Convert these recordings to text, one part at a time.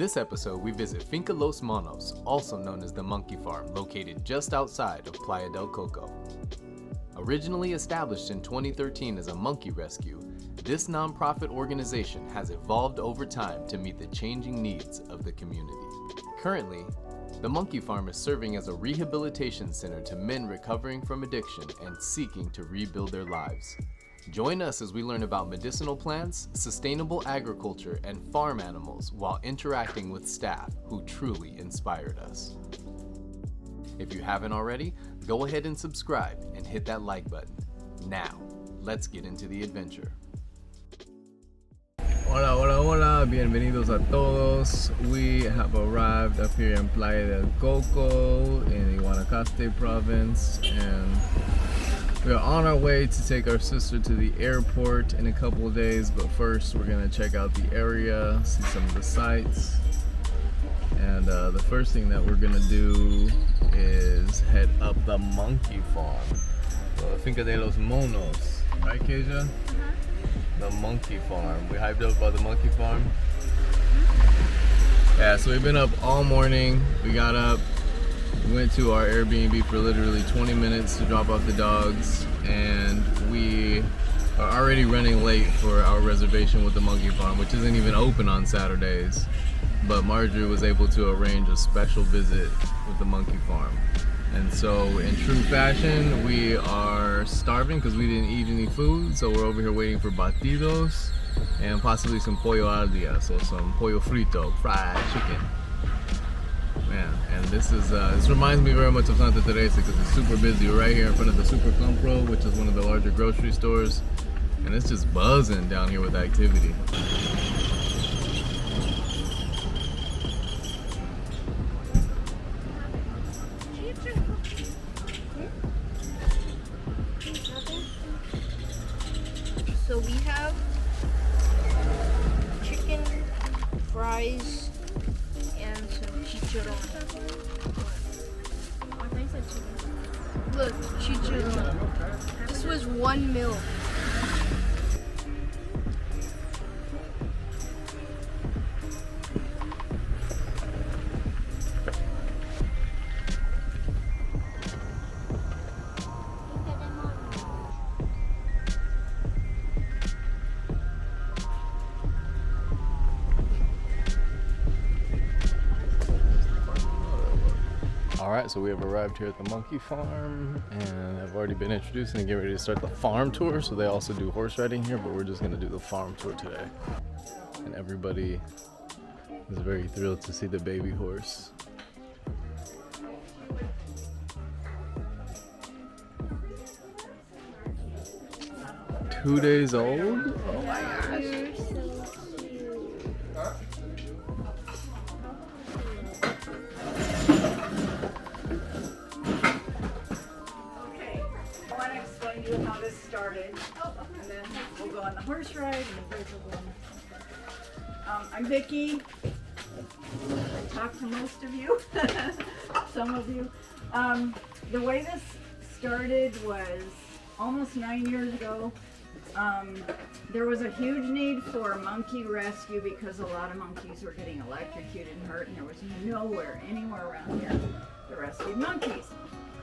this episode, we visit Finca Los Monos, also known as the Monkey Farm, located just outside of Playa del Coco. Originally established in 2013 as a monkey rescue, this nonprofit organization has evolved over time to meet the changing needs of the community. Currently, the Monkey Farm is serving as a rehabilitation center to men recovering from addiction and seeking to rebuild their lives. Join us as we learn about medicinal plants, sustainable agriculture, and farm animals while interacting with staff who truly inspired us. If you haven't already, go ahead and subscribe and hit that like button. Now, let's get into the adventure. Hola, hola, hola, bienvenidos a todos. We have arrived up here in Playa del Coco in Guanacaste province, and we are on our way to take our sister to the airport in a couple of days, but first we're gonna check out the area, see some of the sights, and the first thing that we're gonna do is head up the monkey farm, the Finca de los Monos, right, Keja? The monkey farm. We hyped up about the monkey farm. Yeah, so we've been up all morning. We got up, went to our Airbnb for literally 20 minutes to drop off the dogs, and we are already running late for our reservation with the monkey farm, which isn't even open on Saturdays. But Marjorie was able to arrange a special visit with the monkey farm. And so in true fashion, we are starving because we didn't eat any food, so we're over here waiting for batidos and possibly some pollo al dia, so some pollo frito, fried chicken. Man, and this reminds me very much of Santa Teresa because it's super busy. We're right here in front of the Super Compro, which is one of the larger grocery stores, and it's just buzzing down here with activity. So we have chicken, fries, and some chicharron. Look, chicharron. This was 1 meal. Alright, so we have arrived here at the monkey farm, and I've already been introduced and get ready to start the farm tour. So they also do horse riding here, but we're just going to do the farm tour today. And everybody is very thrilled to see the baby horse. Two days old? Oh my gosh. How this started, and then we'll go on the horse ride, and then we'll go on. I'm Vicky. I talk to most of you, some of you. The way this started was almost 9 years ago. There was a huge need for monkey rescue because a lot of monkeys were getting electrocuted and hurt, and there was anywhere around here to rescue monkeys.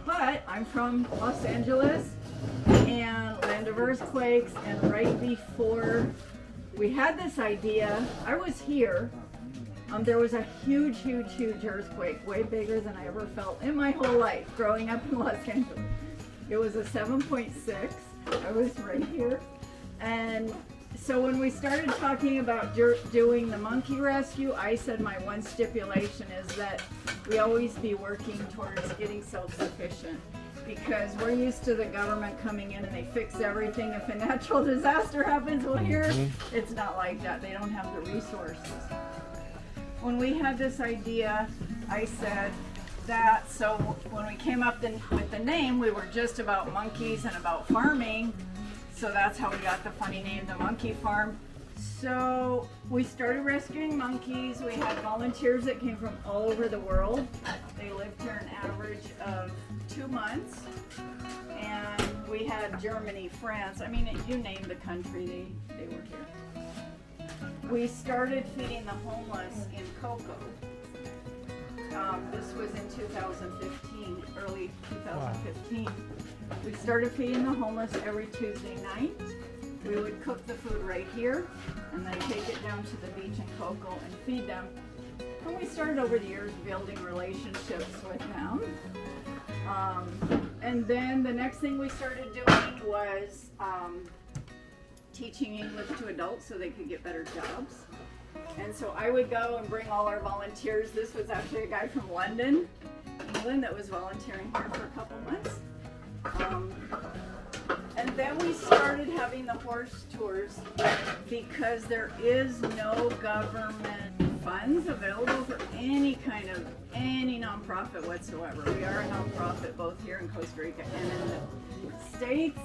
But I'm from Los Angeles, and land of earthquakes, and right before we had this idea, I was here. There was a huge earthquake, way bigger than I ever felt in my whole life growing up in Los Angeles. It was a 7.6. I was right here. And so when we started talking about doing the monkey rescue, I said my one stipulation is that we always be working towards getting self-sufficient, because we're used to the government coming in and they fix everything if a natural disaster happens. Well, here it's not like that. They don't have the resources. When we had this idea, I said that, so when we came up with the name, we were just about monkeys and about farming. So that's how we got the funny name, the Monkey Farm. So we started rescuing monkeys. We had volunteers that came from all over the world. They lived here an average of 2 months. And we had Germany, France, I mean, you name the country, they were here. We started feeding the homeless in Coco. This was in 2015, early 2015. We started feeding the homeless every Tuesday night. We would cook the food right here and then take it down to the beach in Coco and feed them. And we started over the years building relationships with them. And then the next thing we started doing was teaching English to adults so they could get better jobs. And so I would go and bring all our volunteers. This was actually a guy from London, England, that was volunteering here for a couple months. And then we started having the horse tours because there is no government funds available for any nonprofit whatsoever. We are a nonprofit both here in Costa Rica and in the States,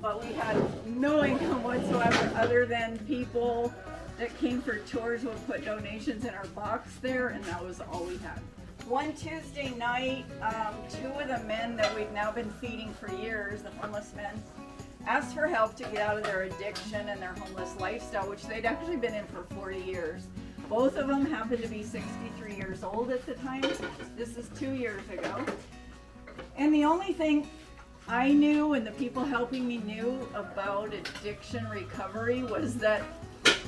but we had no income whatsoever other than people that came for tours would put donations in our box there, and that was all we had. One Tuesday night, two of the men that we've now been feeding for years, the homeless men, asked for help to get out of their addiction and their homeless lifestyle, which they'd actually been in for 40 years. Both of them happened to be 63 years old at the time. This is 2 years ago. And the only thing I knew and the people helping me knew about addiction recovery was that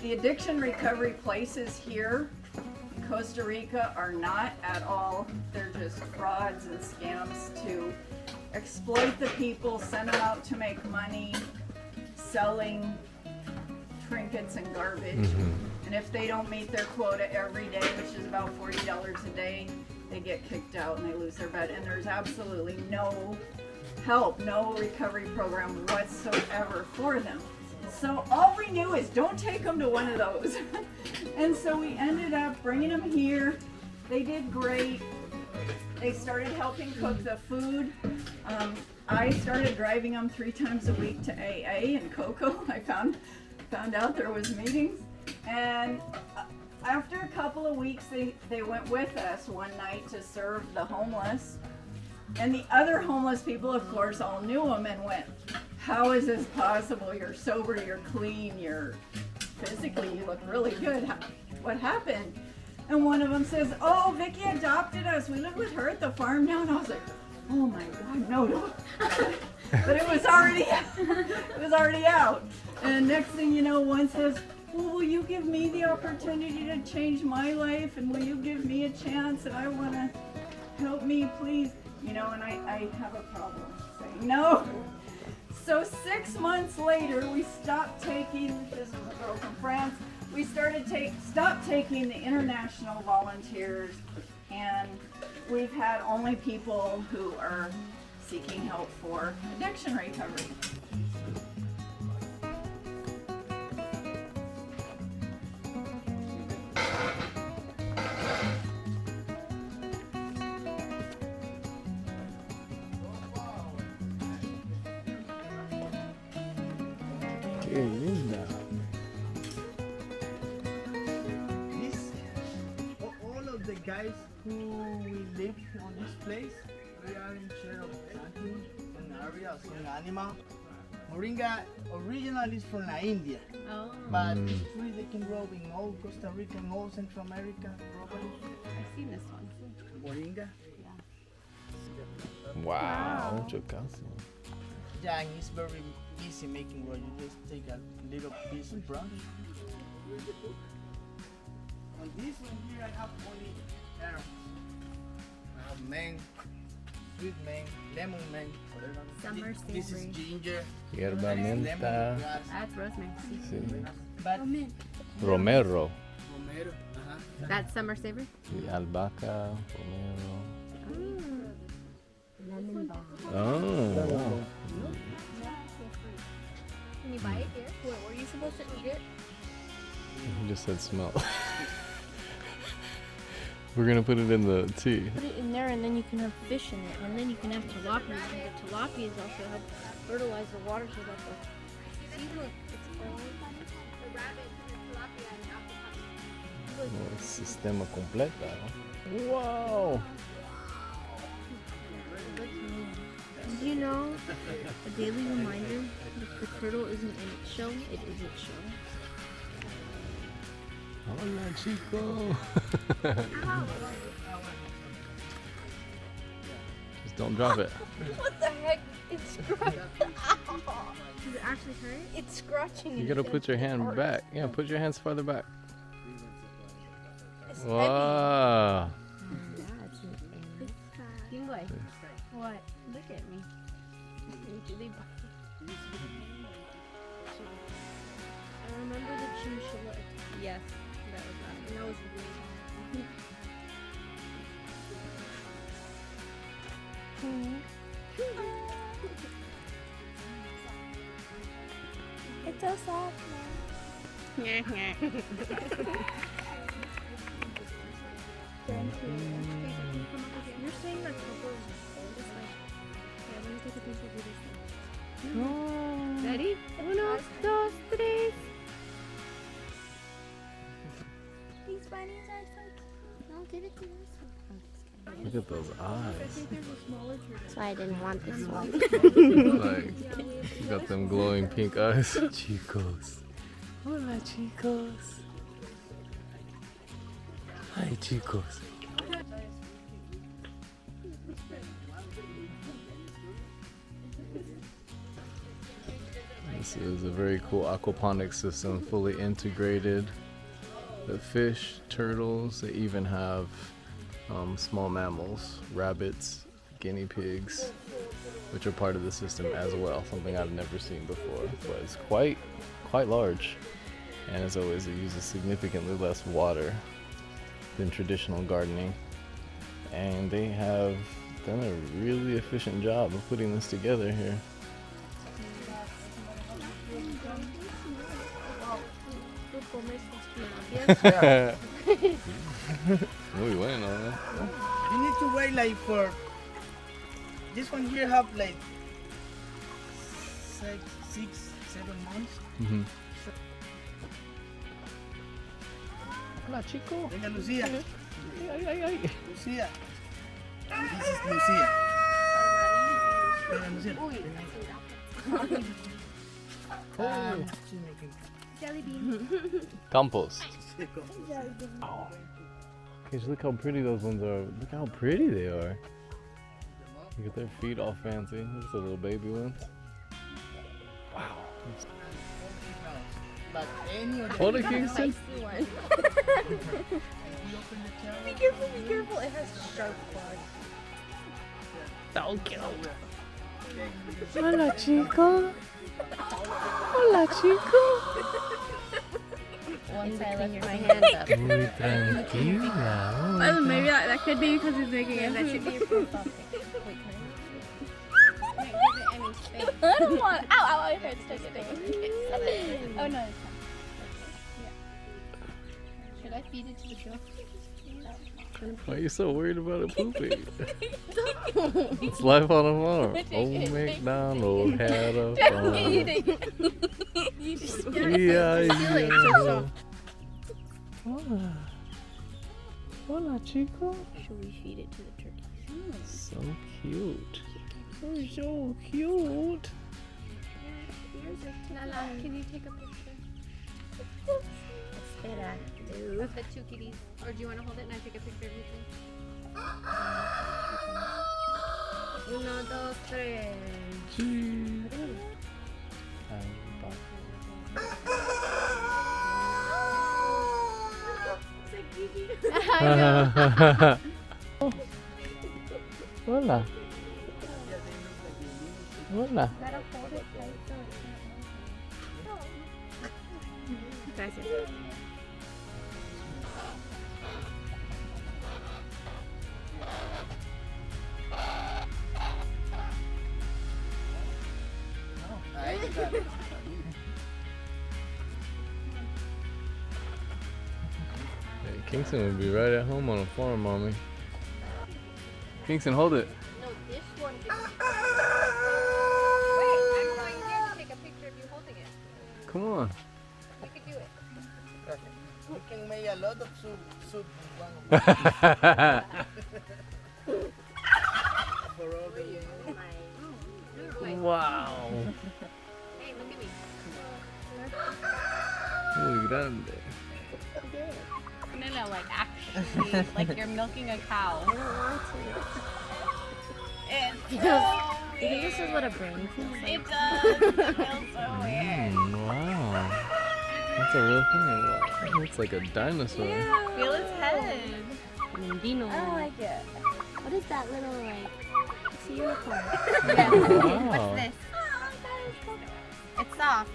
the addiction recovery places here in Costa Rica are not at all. They're just frauds and scams to exploit the people, send them out to make money, selling trinkets and garbage. And if they don't meet their quota every day, which is about $40 a day, they get kicked out and they lose their bed. And there's absolutely no help, no recovery program whatsoever for them. So all we knew is don't take them to one of those. And so we ended up bringing them here. They did great. They started helping cook the food. I started driving them 3 times a week to AA in Coco. I found out there was meetings. And after a couple of weeks, they went with us one night to serve the homeless. And the other homeless people, of course, all knew them and went, "How is this possible? You're sober, you're clean, you're physically, you look really good. What happened?" And one of them says, "Oh, Vicky adopted us. We live with her at the farm now." And I was like, "Oh my God, no." But it was already out. And next thing you know, one says, "Well, will you give me the opportunity to change my life? And will you give me a chance? And I want to help me, please." You know, and I have a problem saying no. So 6 months later, we stopped taking, this is a girl from France, we stopped taking the international volunteers, and we've had only people who are seeking help for addiction recovery. Qué linda. All of the guys who will live on this place, we are in charge of planting an area of an animal. Moringa originally is from India, but this tree they can grow in all Costa Rica and all Central America, probably. I've seen this one. Moringa. Wow, mucho caso. Yeah, and it's very easy making what you just take a little piece of brush. On this one here I have only herbs. I have mint, sweet mint, lemon mint, whatever. Summer This is savory. ginger, Hierba menta. lemongrass, That's rosemary. Sí. but Romero. romero. That's summer savory. Sí, albahaca, romero. Lemon balm. Oh, wow. Can you buy it here? Wait, were you supposed to eat it? You just said smell. We're gonna put it in the tea. Put it in there and then you can have fish in it. And then you can have tilapia. And the tilapias also help fertilize the water so that the... See, look, it's all... The rabbit and the tilapia and apple. Oh, sistema completa, ¿no? Wow. Did you know, a daily reminder, if the turtle isn't in its shell, it is its shell. Hola, chico. Don't drop it. What the heck? It's scratching. Does it actually hurt? It's scratching. You gotta put your hand back. Yeah, put your hands farther back. It's Wow. Boy, What? look at me. I remember the chinchilla. Yes, that was not. And that was really It's so soft now. You're saying that Coco is cold. It's like, yeah, let me take a picture of this thing. Ready? Uno, dos, tres. These bunnies are so cute. No, give it to this one. Look at those I eyes. think there's a smaller turtle. So I didn't want this one. Like, you got them glowing pink eyes. Chicos. Hola, chicos. Hi, chicos. This is a very cool aquaponics system, fully integrated. The fish, turtles, they even have small mammals, rabbits, guinea pigs, which are part of the system as well. Something I've never seen before, but it's quite large. And as always, it uses significantly less water than traditional gardening. And they have done a really efficient job of putting this together here. Muy bueno, ¿eh? You need to wait like for this one here have like 6, 7 months. Mhm. Hola, chico. Venga, Lucia. Ay, ay, ay. Lucia. And this is Lucia. Venga, Lucia. Venga. She's making Jelly bean. Compost. Oh. Okay, so look how pretty those ones are. Look how pretty they are. Look at their feet all fancy. Look at the little baby ones. Wow. But any of the Hold it, Kingston. One. Be careful, be careful. It has sharp claws. So cute. Hola, chico. Hola, chico. Once I lift my hand up. Muy tranquila. Well, maybe that could be because he's making it. That should be your profile pic. Wait, can I? Give it any space. I don't want. Ow, ow, it hurts. Take it. Oh no, it's Should I feed it to the dog? Why are you so worried about it pooping? It's life on a farm. Old MacDonald had a farm. E-I-E-I-O. Hola. Hola, chico. Should we feed it to the turkeys? So cute. Oh, so cute. Lala, can you take a picture? Espera. Of the two kitties. Or do you want to hold it and I take a picture of you too? Uno, dos, tres. Cheese. Hola. Hola. Gotta hold it tight so it's Gracias. Hey, Kingston would be right at home on a farm, mommy. Kingston, hold it. No, this one. Wait, I'm going here to take a picture of you holding it. Come on. You can do it. You can make a lot of soup with one for all the Wow. Hey, look at me. Muy grande. No, like actually, like you're milking a cow. You think this is what a brain feels like? It does. It feels so weird. Wow. That's a real thing. It looks like a dinosaur. Feel its head. Dino. I like it. What is that little like? It's a unicorn. Yeah. Wow. What's this? It's soft.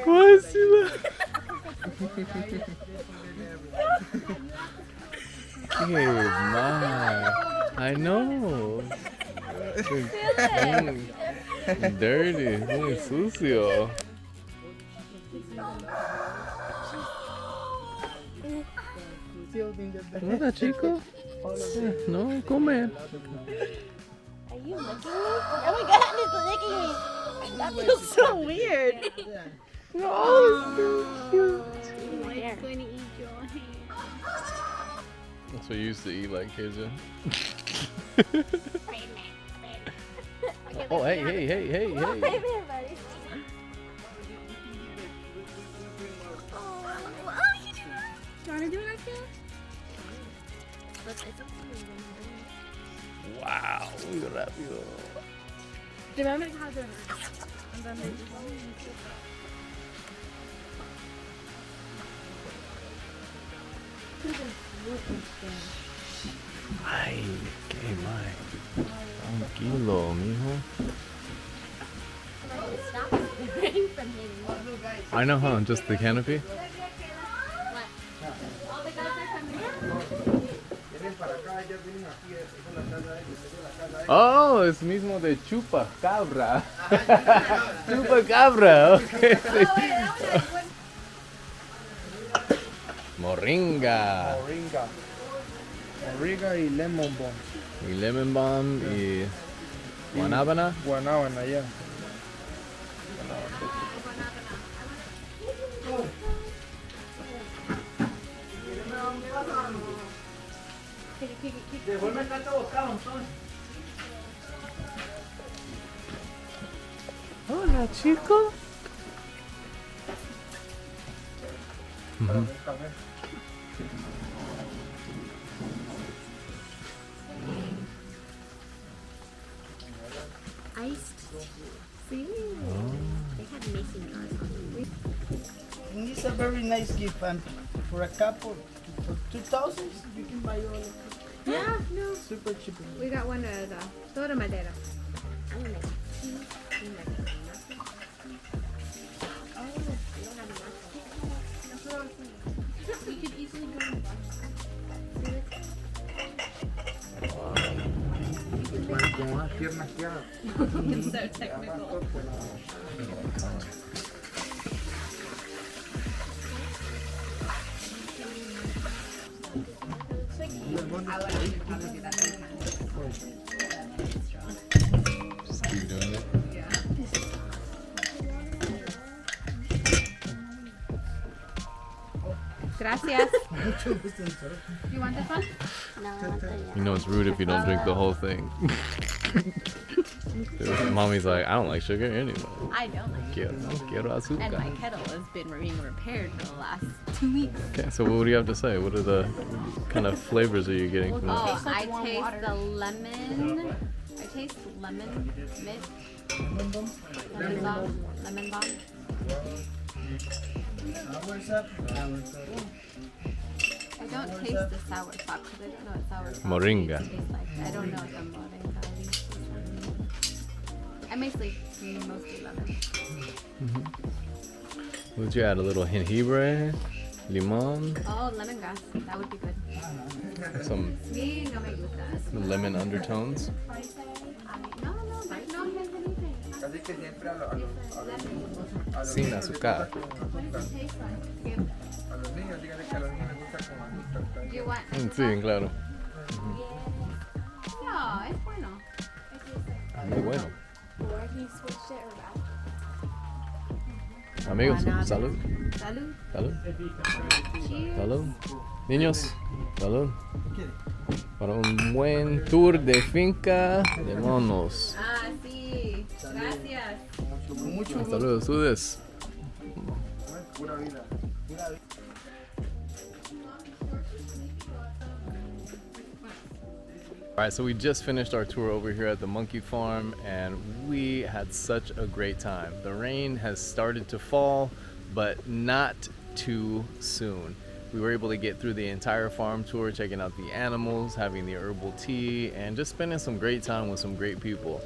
Why is he laughing? Hey, my. I know. Dirty. Muy sucio. Hola, chico. No, come. Are you licking me? Oh my god, it's licking me. That feels so weird. It's going to eat your hand. That's what you used to eat like KJ. Oh, hey. Hey there, buddy. You want to do it like this? Wow, muy rápido. Remember how the... Ay, qué mal. Tranquilo, mijo. I know, huh? Just the canopy? Oh, es mismo de chupacabra. Chupacabra, okay. Moringa. Rica y lemon bomb. Y lemon balm y guanábana. Guanábana, ya. Devuelve el bocado entonces. Hola, chico. Iced tea. They had mason jars on them. And it's a very nice gift, and for a couple, for 2,000, you can buy all of it. Yeah, no. Super cheap. We got one of the toda madera. I'm gonna make tea. I'm gonna make nothing. Oh, we don't have enough. That's what I was saying. We could easily go and watch that. It's so technical. Just keep doing it. Gracias. You want this one? No, I want the You know it's rude if you don't drink the whole thing. Mommy's like, I don't like sugar anyway. I don't like it. Quiero And my azúcar. kettle has been being repaired for the last 2 weeks. Okay, so what do you have to say? What are the kind of flavors are you getting from Oh, this? I taste the lemon. I taste lemon mint. Lemon balm. Hours up. I don't taste the sour sop because I don't know what sour sop Moringa. tastes like. I don't know what the moringa is. I mostly lemon. Would you add a little jengibre, limon, Oh, lemongrass. That would be good. some Sí, no me gusta. lemon undertones? No, there's no anything. Así que siempre Sin azúcar. What does it taste like? a los niños, díganle que a los niños les gusta como Do you want? Sí, claro. No, es bueno. Muy bueno. Or he switched it around. Amigos, Guanábana. salud. Salud. Salud. Cheers. Salud. Niños, salud. Para un buen tour de finca de monos. Ah, sí. Gracias. mucho Hasta luego, sudes. Pura vida. Pura vida. Alright, so we just finished our tour over here at the monkey farm and we had such a great time. The rain has started to fall, but not too soon. We were able to get through the entire farm tour, checking out the animals, having the herbal tea, and just spending some great time with some great people.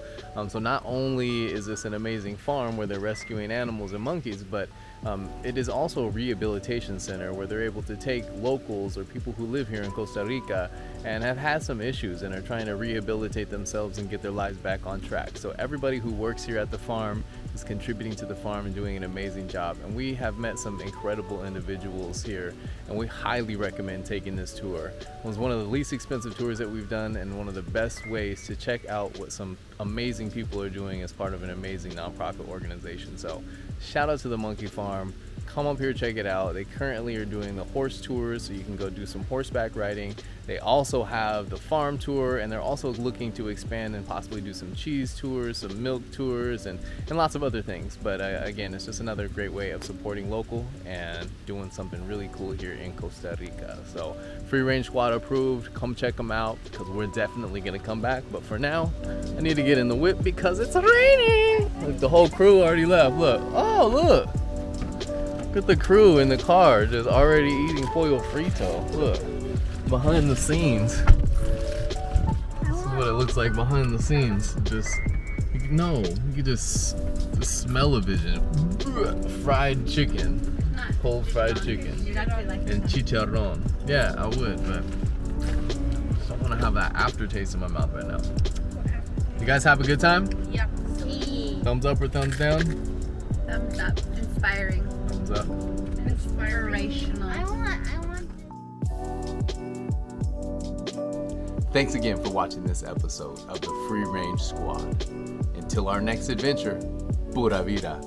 So not only is this an amazing farm where they're rescuing animals and monkeys, but it is also a rehabilitation center where they're able to take locals or people who live here in Costa Rica and have had some issues and are trying to rehabilitate themselves and get their lives back on track. So everybody who works here at the farm is contributing to the farm and doing an amazing job. And we have met some incredible individuals here, and we highly recommend taking this tour. It was one of the least expensive tours that we've done and one of the best ways to check out what some amazing people are doing as part of an amazing nonprofit organization. So shout out to the Monkey Farm. Come up here, check it out. They currently are doing the horse tours, so you can go do some horseback riding. They also have the farm tour, and they're also looking to expand and possibly do some cheese tours, some milk tours, and lots of other things. But again, it's just another great way of supporting local and doing something really cool here in Costa Rica. So Free Range Squad approved. Come check them out because we're definitely gonna come back. But for now, I need to get in the whip because it's raining. Look, the whole crew already left. Look, oh look. Look at the crew in the car just already eating pollo frito. Look, behind the scenes. This is what it looks like behind the scenes. Just, no, you can just the smell of it. Fried chicken, cold fried chicken, and chicharron. Yeah, I would, but I just don't want to have that aftertaste in my mouth right now. You guys have a good time? Yep. Thumbs up or thumbs down? Thumbs up. Inspiring. Thumbs up. Inspirational. I want. Thanks again for watching this episode of the Free Range Squad. Until our next adventure, pura vida.